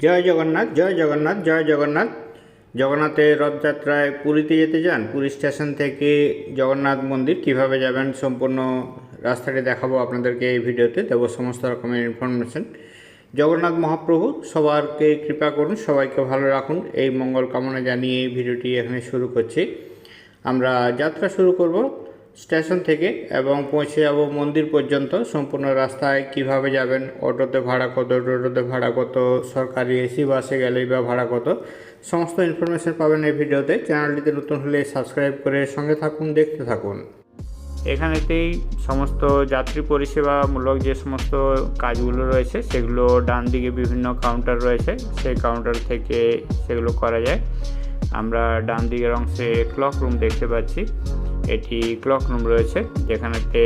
জয় জগন্নাথ, জয় জগন্নাথ, জয় জগন্নাথ। জগন্নাথের রথযাত্রায় পুরীতে যেতে চান? পুরী স্টেশন থেকে জগন্নাথ মন্দির কিভাবে যাবেন সম্পূর্ণ রাস্তাটি দেখাবো আপনাদেরকে। এই ভিডিওতে দেবো সমস্ত রকমের ইনফরমেশন। জগন্নাথ মহাপ্রভু সবারকে কৃপা করুন, সবাইকে ভালো রাখুন, এই মঙ্গল কামনা জানিয়ে এই ভিডিওটি এখানে শুরু করছি। আমরা যাত্রা শুরু করব স্টেশন থেকে এবং পৌঁছে যাব মন্দির পর্যন্ত। সম্পূর্ণ রাস্তায় কিভাবে যাবেন, অটোতে ভাড়া কত, টোটোতে ভাড়া কত, সরকারি এসি বাসে গেলেই বা ভাড়া কত, সমস্ত ইনফরমেশন পাবেন এই ভিডিওতে। চ্যানেলটিতে নতুন হলে সাবস্ক্রাইব করে সঙ্গে থাকুন, দেখতে থাকুন। এখানেতেই সমস্ত যাত্রী পরিষেবামূলক যে সমস্ত কাজগুলো রয়েছে সেগুলো ডান দিকে বিভিন্ন কাউন্টার রয়েছে, সেই কাউন্টার থেকে সেগুলো করা যায়। আমরা ডান দিকের অংশে ক্লক রুম দেখতে পাচ্ছি। এটি ক্লক রুম রয়েছে যেখানেতে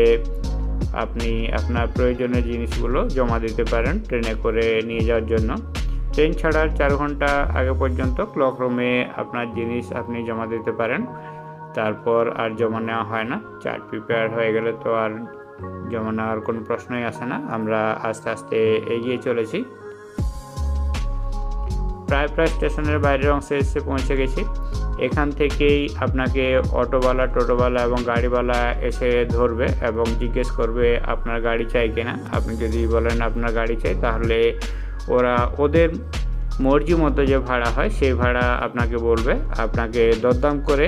আপনি আপনার প্রয়োজনীয় জিনিসগুলো জমা দিতে পারেন ট্রেনে করে নিয়ে যাওয়ার জন্য। ট্রেন ছাড়ার 4 ঘন্টা আগে পর্যন্ত ক্লক রুমে আপনার জিনিস আপনি জমা দিতে পারেন, তারপর আর জমা নেওয়া হয় না। চার্ট প্রিপেয়ার হয়ে গেলে তো আর জমা নেওয়ার কোনো প্রশ্নই আসে না। আমরা আস্তে আস্তে এগিয়ে চলেছি। প্রায় স্টেশনের বাইরের অংশে এসে পৌঁছে গেছি। এখান থেকেই আপনাকে অটোওয়ালা, টোটোওয়ালা এবং গাড়িওয়ালা এসে ধরবে এবং জিজ্ঞেস করবে আপনার গাড়ি চাই কিনা। আপনি যদি বলেন আপনার গাড়ি চাই, তাহলে ওরা ওদের মর্জি মতো যে ভাড়া হয় সেই ভাড়া আপনাকে বলবে। আপনাকে দরদাম করে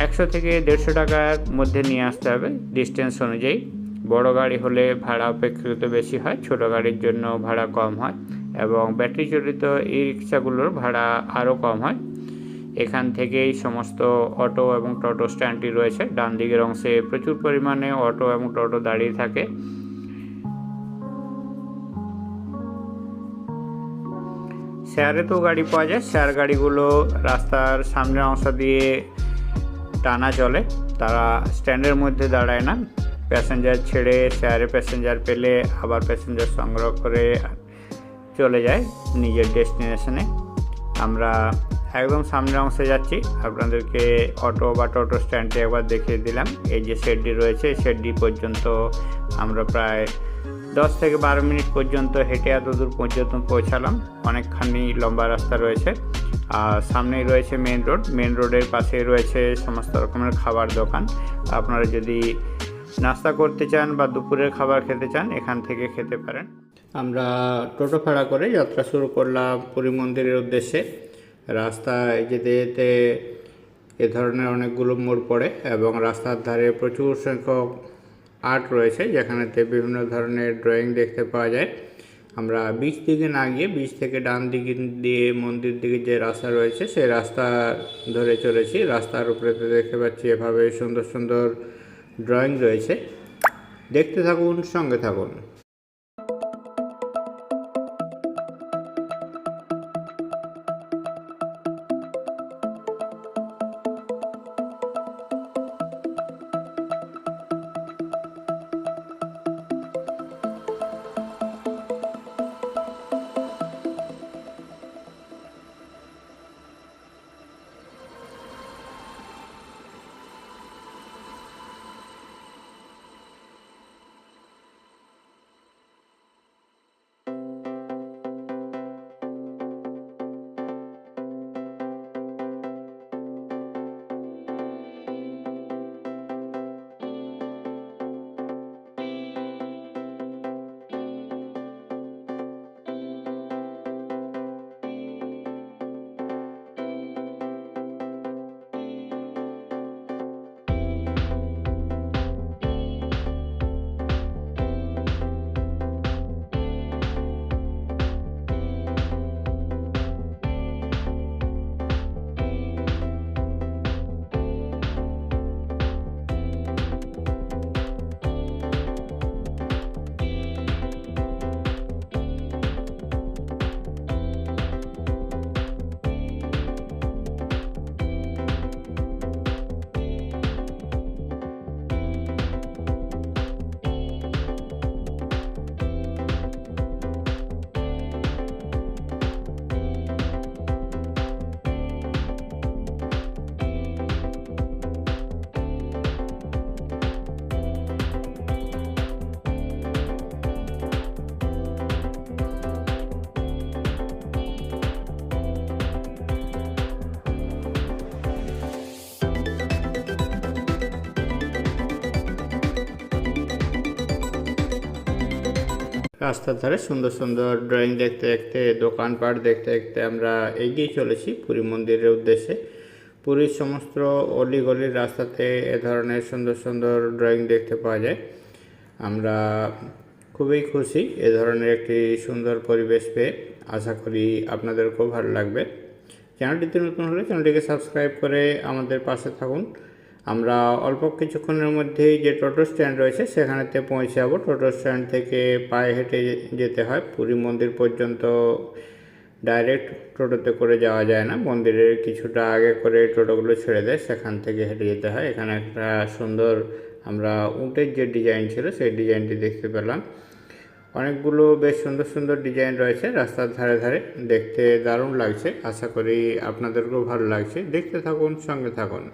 100 থেকে 150 টাকার মধ্যে নিয়ে আসতে হবে ডিস্টেন্স অনুযায়ী। বড় গাড়ি হলে ভাড়া অপেক্ষাকৃত বেশি হয়, ছোট গাড়ির জন্য ভাড়া কম হয় এবং ব্যাটারি চালিত ই রিক্সাগুলোর ভাড়া আরও কম হয়। এখান থেকেই সমস্ত অটো এবং টোটো স্ট্যান্ডটি রয়েছে। ডান দিকের অংশে প্রচুর পরিমাণে অটো এবং টোটো দাঁড়িয়ে থাকে। শেয়ারেতেও গাড়ি পাওয়া যায়। শেয়ার গাড়িগুলো রাস্তার সামনের অংশ দিয়ে টানা চলে, তারা স্ট্যান্ডের মধ্যে দাঁড়ায় না। প্যাসেঞ্জার ছেড়ে শেয়ারে প্যাসেঞ্জার পেলে আবার প্যাসেঞ্জার সংগ্রহ করে চলে যায় নিজের ডেস্টিনেশনে। আমরা একদম সামনের অংশে যাচ্ছি, আপনাদেরকে অটো বা টোটো স্ট্যান্ডটি একবার দেখিয়ে দিলাম। এই যে শেডটি রয়েছে, শেডটি পর্যন্ত আমরা প্রায় 10 থেকে 12 মিনিট পর্যন্ত হেঁটে এত দূর পর্যন্ত পৌঁছালাম। অনেকখানি লম্বা রাস্তা রয়েছে আর সামনেই রয়েছে মেন রোড। মেন রোডের পাশে রয়েছে সমস্ত রকমের খাবার দোকান। আপনারা যদি নাস্তা করতে চান বা দুপুরের খাবার খেতে চান, এখান থেকে খেতে পারেন। আমরা টোটো ভাড়া করে যাত্রা শুরু করলাম পুরী মন্দিরের উদ্দেশ্যে। রাস্তায় যেতে যেতে এ ধরনের অনেকগুলো মোড় পড়ে এবং রাস্তার ধারে প্রচুর সংখ্যক আর্ট রয়েছে, যেখানেতে বিভিন্ন ধরনের ড্রয়িং দেখতে পাওয়া যায়। আমরা বিচ দিকে না গিয়ে বিচ থেকে ডান দিকে দিয়ে মন্দির দিকে যে রাস্তা রয়েছে সেই রাস্তা ধরে চলেছি। রাস্তার উপরে দেখতে পাচ্ছি এভাবে সুন্দর সুন্দর ড্রয়িং রয়েছে। দেখতে থাকুন, সঙ্গে থাকুন। রাস্তার ধারে সুন্দর সুন্দর ড্রয়িং দেখতে দেখতে, দোকানপাট দেখতে দেখতে আমরা এগিয়ে চলেছি পুরী মন্দিরের উদ্দেশ্যে। পুরীর সমস্ত অলিগলির রাস্তাতে এ ধরনের সুন্দর সুন্দর ড্রয়িং দেখতে পাওয়া যায়। আমরা খুবই খুশি এ ধরনের একটি সুন্দর পরিবেশ পেয়ে। আশা করি আপনাদেরকেও ভালো লাগবে। চ্যানেলটিতে নতুন হলে চ্যানেলটিকে সাবস্ক্রাইব করে আমাদের পাশে থাকুন। আমরা অল্প কিছুক্ষণের মধ্যেই যে টোটো স্ট্যান্ড রয়েছে সেখানেতে পৌঁছে যাব। টোটো স্ট্যান্ড থেকে পায়ে হেঁটে যেতে হয় পুরী মন্দির পর্যন্ত। ডাইরেক্ট টোটোতে করে যাওয়া যায় না, মন্দিরের কিছুটা আগে করে টোটোগুলো ছেড়ে দেয়, সেখান থেকে হেঁটে যেতে হয়। এখানে একটা সুন্দর আমরা উটের যে ডিজাইন ছিল সেই ডিজাইনটি দেখতে পেলাম। অনেকগুলো বেশ সুন্দর সুন্দর ডিজাইন রয়েছে রাস্তার ধারে ধারে, দেখতে দারুণ লাগছে। আশা করি আপনাদেরকেও ভালো লাগছে। দেখতে থাকুন, সঙ্গে থাকুন।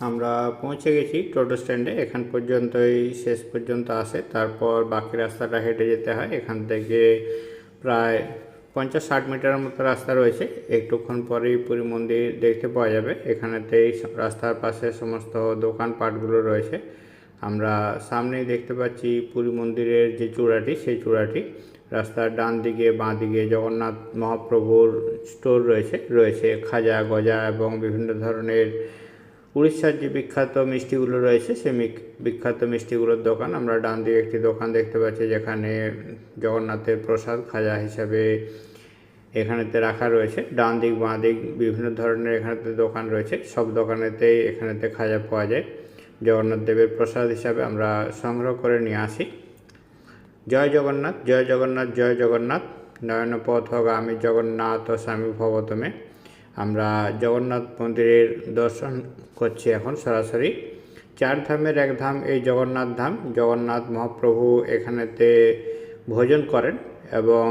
আমরা পৌঁছে গেছি টোটো স্ট্যান্ডে। এখান পর্যন্তই শেষ পর্যন্ত আসে, তারপর বাকি রাস্তাটা হেঁটে যেতে হয়। এখান থেকে প্রায় 50-60 মিটারের মতো রাস্তা রয়েছে। একটুক্ষণ পরেই পুরী মন্দির দেখতে পাওয়া যাবে। এখানেতেই রাস্তার পাশে সমস্ত দোকানপাটগুলো রয়েছে। আমরা সামনেই দেখতে পাচ্ছি পুরী মন্দিরের যে চূড়াটি, সেই চূড়াটি। রাস্তার ডান দিকে বাঁ দিকে জগন্নাথ মহাপ্রভুর স্টোর রয়েছে খাজা, গজা এবং বিভিন্ন ধরনের উড়িষ্যার যে বিখ্যাত মিষ্টিগুলো রয়েছে সেই বিখ্যাত মিষ্টিগুলোর দোকান। আমরা ডান দিকে একটি দোকান দেখতে পাচ্ছি যেখানে জগন্নাথের প্রসাদ খাজা হিসাবে এখানেতে রাখা রয়েছে। ডান দিক বাঁ দিক বিভিন্ন ধরনের এখানেতে দোকান রয়েছে। সব দোকানেতেই এখানেতে খাজা পাওয়া যায়। জগন্নাথ দেবের প্রসাদ হিসাবে আমরা সংগ্রহ করে নিয়ে আসি। জয় জগন্নাথ, জয় জগন্নাথ, জয় জগন্নাথ। নয়ন পথগামী জগন্নাথ স্বামী ভবতমে। আমরা জগন্নাথ মন্দিরের দর্শন করছি এখন সরাসরি। 4 ধামের এক ধাম এই জগন্নাথ ধাম। জগন্নাথ মহাপ্রভু এখানেতে ভোজন করেন এবং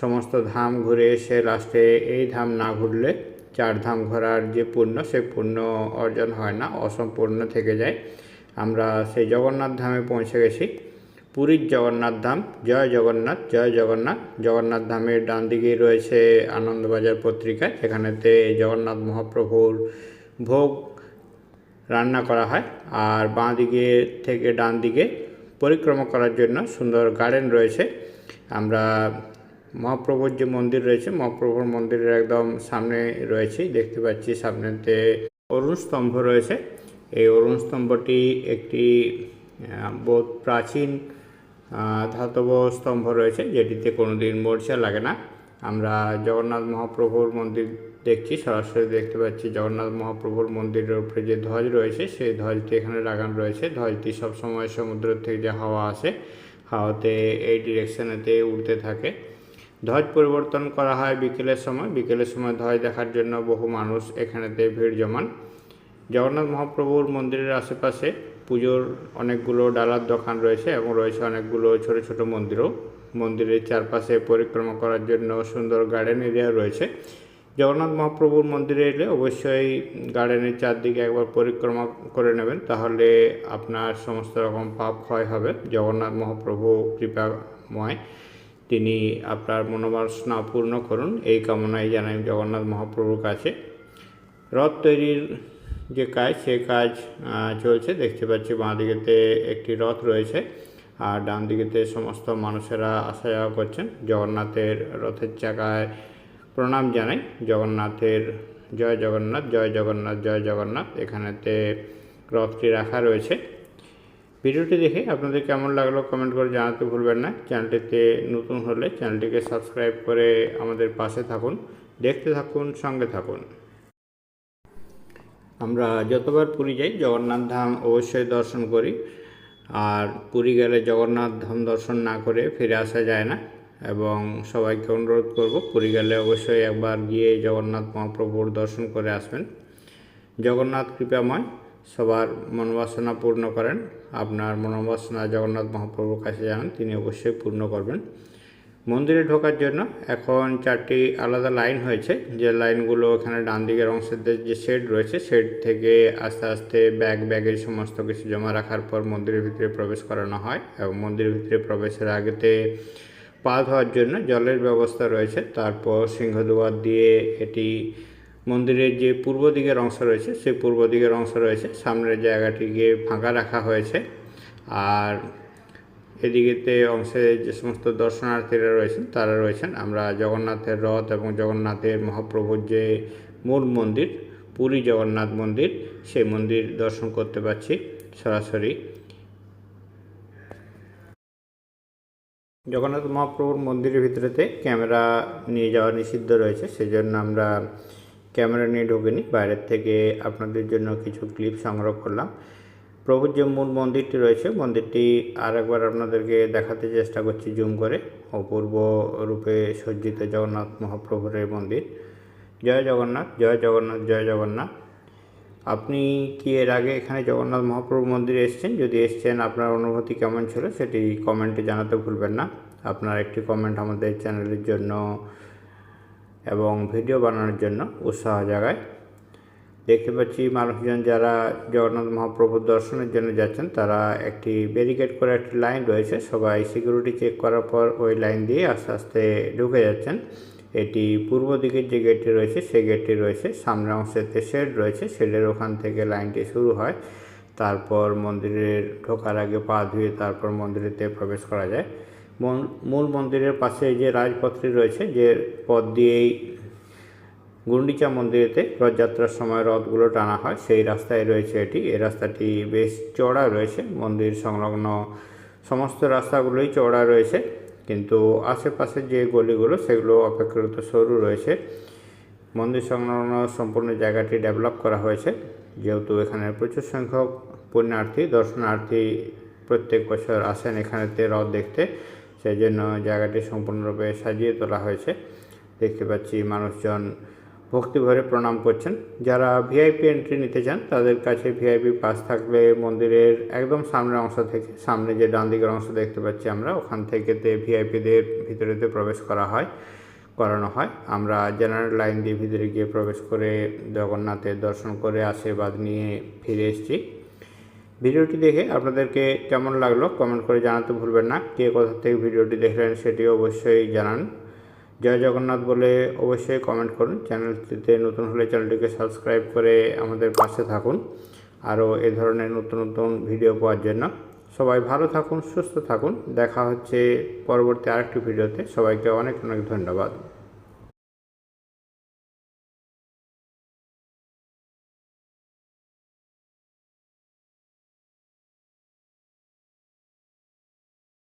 সমস্ত ধাম ঘুরে এসে লাস্টে এই ধাম না ঘুরলে 4 ধাম ঘোরার যে পুণ্য, সেই পুণ্য অর্জন হয় না, অসম্পূর্ণ থেকে যায়। আমরা সেই জগন্নাথ ধামে পৌঁছে গেছি। পুরীর জগন্নাথ ধাম। জয় জগন্নাথ, জয় জগন্নাথ। জগন্নাথ ধামের ডান দিকেই রয়েছে আনন্দবাজার পত্রিকা, যেখানেতে জগন্নাথ মহাপ্রভুর ভোগ রান্না করা হয়। আর বাঁ দিকে থেকে ডান দিকে পরিক্রমা করার জন্য সুন্দর গার্ডেন রয়েছে। আমরা মহাপ্রভুর যে মন্দির রয়েছে, মহাপ্রভুর মন্দিরের একদম সামনে রয়েছে। দেখতে পাচ্ছি সামনেতে অরুণ স্তম্ভ রয়েছে। এই অরুণ স্তম্ভটি একটি বহুত প্রাচীন ধাতব স্তম্ভ রয়েছে, যেটিতে কোনোদিন মরিচা লাগে না। আমরা জগন্নাথ মহাপ্রভুর মন্দির দেখছি, সরাসরি দেখতে পাচ্ছি জগন্নাথ মহাপ্রভুর মন্দিরের উপরে যে ধ্বজ রয়েছে সেই ধ্বজটি এখানে লাগানো রয়েছে। ধ্বজটি সবসময় সমুদ্র থেকে যে হাওয়া আসে, হাওয়াতে এই ডিরেকশনেতে উড়তে থাকে। ধ্বজ পরিবর্তন করা হয় বিকেলের সময়। বিকেলের সময় ধ্বজ দেখার জন্য বহু মানুষ এখানেতে ভিড় জমান। জগন্নাথ মহাপ্রভুর মন্দিরের আশেপাশে পুজোর অনেকগুলো ডালার দোকান রয়েছে এবং রয়েছে অনেকগুলো ছোট ছোট মন্দিরও। মন্দিরের চারপাশে পরিক্রমা করার জন্য সুন্দর গার্ডেন এরিয়া রয়েছে। জগন্নাথ মহাপ্রভুর মন্দিরে এলে অবশ্যই গার্ডেনের চারদিকে একবার পরিক্রমা করে নেবেন, তাহলে আপনার সমস্ত রকম পাপ ক্ষয় হবে। জগন্নাথ মহাপ্রভু কৃপাময়, তিনি আপনার মনোবাসনা পূর্ণ করুন এই কামনাই জানাই জগন্নাথ মহাপ্রভুর কাছে। রথ তৈরির যে কাজ সে কাজ চলছে, দেখতে পাচ্ছি বাঁ দিকেতে একটি রথ রয়েছে আর ডান দিকেতে সমস্ত মানুষেরা আসা যাওয়া করছেন। জগন্নাথের রথের চাকায় প্রণাম জানাই। জগন্নাথের জয় জগন্নাথ, জয় জগন্নাথ, জয় জগন্নাথ এখানেতে রথটি রাখা রয়েছে। ভিডিওটি দেখে আপনাদের কেমন লাগলো কমেন্ট করে জানাতে ভুলবেন না। চ্যানেলটিতে নতুন হলে চ্যানেলটিকে সাবস্ক্রাইব করে আমাদের পাশে থাকুন, দেখতে থাকুন, সঙ্গে থাকুন। আমরা যতবার পুরী যাই জগন্নাথ ধাম অবশ্যই দর্শন করি, আর পুরী গেলে জগন্নাথ ধাম দর্শন না করে ফিরে আসা যায় না। এবং সবাইকে অনুরোধ করব পুরী গেলে অবশ্যই একবার গিয়ে জগন্নাথ মহাপ্রভুর দর্শন করে আসবেন। জগন্নাথ কৃপাময়, সবার মনোবাসনা পূর্ণ করেন। আপনার মনোবাসনা জগন্নাথ মহাপ্রভুর কাছে জানান, তিনি অবশ্যই পূর্ণ করবেন। মন্দিরে ঢোকার জন্য এখন 4টি আলাদা লাইন হয়েছে, যে লাইনগুলো এখানে ডান দিকের অংশের যে শেড রয়েছে, শেড থেকে আস্তে আস্তে ব্যাগের সমস্ত কিছু জমা রাখার পর মন্দিরের ভিতরে প্রবেশ করানো হয়। এবং মন্দিরের ভিতরে প্রবেশের আগেতে পা ধোয়ার জন্য জলের ব্যবস্থা রয়েছে। তারপর সিংহদুয়ার দিয়ে এটি মন্দিরের যে পূর্ব দিকের অংশ রয়েছে সেই পূর্ব দিকের অংশ রয়েছে, সামনের জায়গাটিকে ফাঁকা রাখা হয়েছে। আর এদিকেতে অংশে যে সমস্ত দর্শনার্থীরা রয়েছেন তারা রয়েছেন। আমরা জগন্নাথের রথ এবং জগন্নাথের মহাপ্রভুর যে মূল মন্দির পুরী জগন্নাথ মন্দির, সেই মন্দির দর্শন করতে পারছি সরাসরি। জগন্নাথ মহাপ্রভুর মন্দিরের ভিতরেতে ক্যামেরা নিয়ে যাওয়া নিষিদ্ধ রয়েছে, সেজন্য আমরা ক্যামেরা নিয়ে ঢুকিনি, বাইরের থেকে আপনাদের জন্য কিছু ক্লিপ সংগ্রহ করলাম। প্রভুর যে মূল মন্দিরটি রয়েছে মন্দিরটি আর একবার আপনাদেরকে দেখাতে চেষ্টা করছি জুম করে। অপূর্ব রূপে সজ্জিত জগন্নাথ মহাপ্রভুর এই মন্দির। জয় জগন্নাথ, জয় জগন্নাথ, জয় জগন্নাথ। আপনি কি এর আগে এখানে জগন্নাথ মহাপ্রভু মন্দিরে এসেছেন? যদি এসেছেন আপনার অনুভূতি কেমন ছিল সেটি কমেন্টে জানাতে ভুলবেন না। আপনার একটি কমেন্ট আমাদের চ্যানেলের জন্য এবং ভিডিও বানানোর জন্য উৎসাহ জাগায়। দেখতে পাচ্ছি মানুষজন যারা জগন্নাথ মহাপ্রভুর দর্শনের জন্য যাচ্ছেন তারা একটি ব্যারিকেড করে একটি লাইন রয়েছে, সবাই সিকিউরিটি চেক করার পর ওই লাইন দিয়ে আস্তে আস্তে ঢুকে যাচ্ছেন। এটি পূর্ব দিকের যে গেটটি রয়েছে সেই গেটটি রয়েছে, সামনের অংশেতে শেড রয়েছে, শেডের ওখান থেকে লাইনটি শুরু হয়। তারপর মন্দিরের ঢোকার আগে পা ধুয়ে তারপর মন্দিরেতে প্রবেশ করা যায়। মূল মন্দিরের পাশে যে রাজপথটি রয়েছে, যে পথ দিয়েই গুন্ডিচা মন্দিরেতে রথযাত্রার সময় রথগুলো টানা হয়, সেই রাস্তায় রয়েছে এটি। এই রাস্তাটি বেশ চওড়া রয়েছে, মন্দির সংলগ্ন সমস্ত রাস্তাগুলোই চওড়া রয়েছে, কিন্তু আশেপাশের যে গলিগুলো সেগুলো অপেক্ষাকৃত সরু রয়েছে। মন্দির সংলগ্ন সম্পূর্ণ জায়গাটি ডেভেলপ করা হয়েছে, যেহেতু এখানে প্রচুর সংখ্যক পুণ্যার্থী দর্শনার্থী প্রত্যেক বছর আসেন এখানেতে রথ দেখতে, সেই জন্য জায়গাটি সম্পূর্ণরূপে সাজিয়ে তোলা হয়েছে। দেখতে পাচ্ছি মানুষজন ভক্তিভরে প্রণাম করছেন। যারা ভিআইপি এন্ট্রি নিতে চান তাদের কাছে ভিআইপি পাস থাকলে মন্দিরের একদম সামনের অংশ থেকে, সামনে যে ডান দিকের অংশ দেখতে পাচ্ছি আমরা, ওখান থেকেতে ভিআইপিদের ভিতরেতে প্রবেশ করানো হয়। আমরা জেনারেল লাইন দিয়ে ভিতরে গিয়ে প্রবেশ করে জগন্নাথের দর্শন করে আশীর্বাদ নিয়ে ফিরে এসেছি। ভিডিওটি দেখে আপনাদেরকে কেমন লাগলো কমেন্ট করে জানাতে ভুলবেন না। কে কোথা থেকে ভিডিওটি দেখলেন সেটি অবশ্যই জানান। জয় জগন্নাথ বলে অবশ্যই কমেন্ট করুন। চ্যানেলটিতে নতুন হলে চ্যানেলটিকে সাবস্ক্রাইব করে আমাদের পাশে থাকুন আরও এ ধরনের নতুন নতুন ভিডিও পাওয়ার জন্য। সবাই ভালো থাকুন, সুস্থ থাকুন। দেখা হচ্ছে পরবর্তী আরেকটি ভিডিওতে। সবাইকে অনেক অনেক ধন্যবাদ।